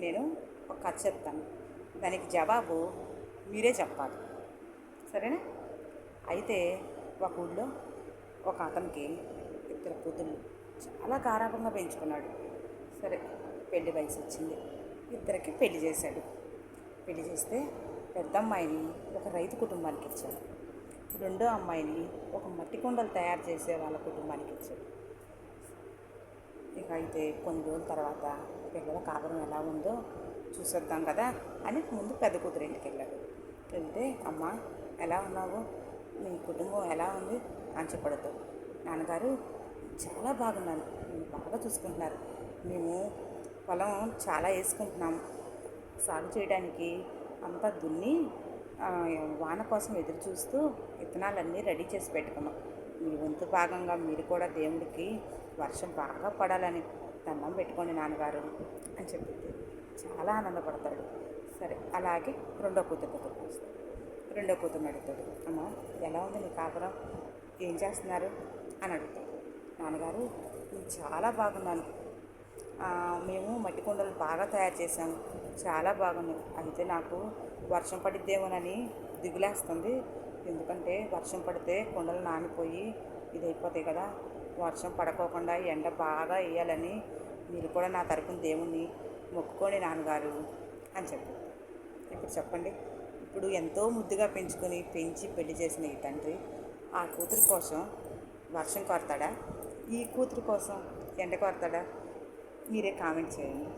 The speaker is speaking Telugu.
నేను ఒక కథ చెప్తాను, దానికి జవాబు మీరే చెప్పాలి, సరేనా? అయితే ఒక ఊళ్ళో ఒక అతనికి ఇద్దరు కూతుళ్ళు, చాలా గారాబంగా పెంచుకున్నాడు. సరే, పెళ్లి వయసు వచ్చింది, ఇద్దరికి పెళ్లి చేశాడు. పెళ్లి చేస్తే పెద్ద అమ్మాయిని ఒక రైతు కుటుంబానికి ఇచ్చాడు, రెండో అమ్మాయిని ఒక మట్టి కుండలు తయారు చేసే వాళ్ళ కుటుంబానికి ఇచ్చాడు. ఇక అయితే కొన్ని రోజుల తర్వాత పిల్లల కాపురం ఎలా ఉందో చూసొద్దాం కదా అని ముందు పెద్ద కూతురు ఇంటికి వెళ్ళాడు. వెళ్తే, అమ్మ ఎలా ఉన్నావు, నీ కుటుంబం ఎలా ఉంది అని చెప్పడంతో, నాన్నగారు చాలా బాగున్నాను, నేను బాగా చూసుకుంటున్నారు, మేము పొలం చాలా వేసుకుంటున్నాము, సాగు చేయడానికి అంతా దున్ని వాన కోసం ఎదురు చూస్తూ విత్తనాలన్నీ రెడీ చేసి పెట్టుకున్నాం. మీ వంతు భాగంగా మీరు కూడా దేవుడికి వర్షం బాగా పడాలని దండం పెట్టుకోండి నాన్నగారు అని చెప్పింది. చాలా ఆనందపడతాడు. సరే, అలాగే రెండో కూతురు దగ్గరికి వస్తాడు. రెండో కూతురుని అడుగుతాడు, అమ్మ ఎలా ఉంది నీ కాపురం, ఏం చేస్తున్నారు అని అడుగుతాడు. నాన్నగారు నేను చాలా బాగున్నాను, మేము మట్టి కుండలు బాగా తయారు చేసాము, చాలా బాగున్నాయి. అయితే నాకు వర్షం పడిద్దేమోనని దిగులేస్తుంది, ఎందుకంటే వర్షం పడితే కుండలు నానిపోయి ఇదైపోతాయి కదా, వర్షం పడకోకుండా ఎండ బాగా వేయాలని మీరు కూడా నా తరపున దేవుణ్ణి మొక్కుకోండి నాన్నగారు అని చెప్పారు. ఇప్పుడు చెప్పండి, ఇప్పుడు ఎంతో ముద్దుగా పెంచి పెళ్లి చేసిన ఈ తండ్రి ఆ కూతురు కోసం వర్షం కోరతాడా, ఈ కూతురు కోసం ఎండ కోరతాడా? మీరే కామెంట్ చేయండి.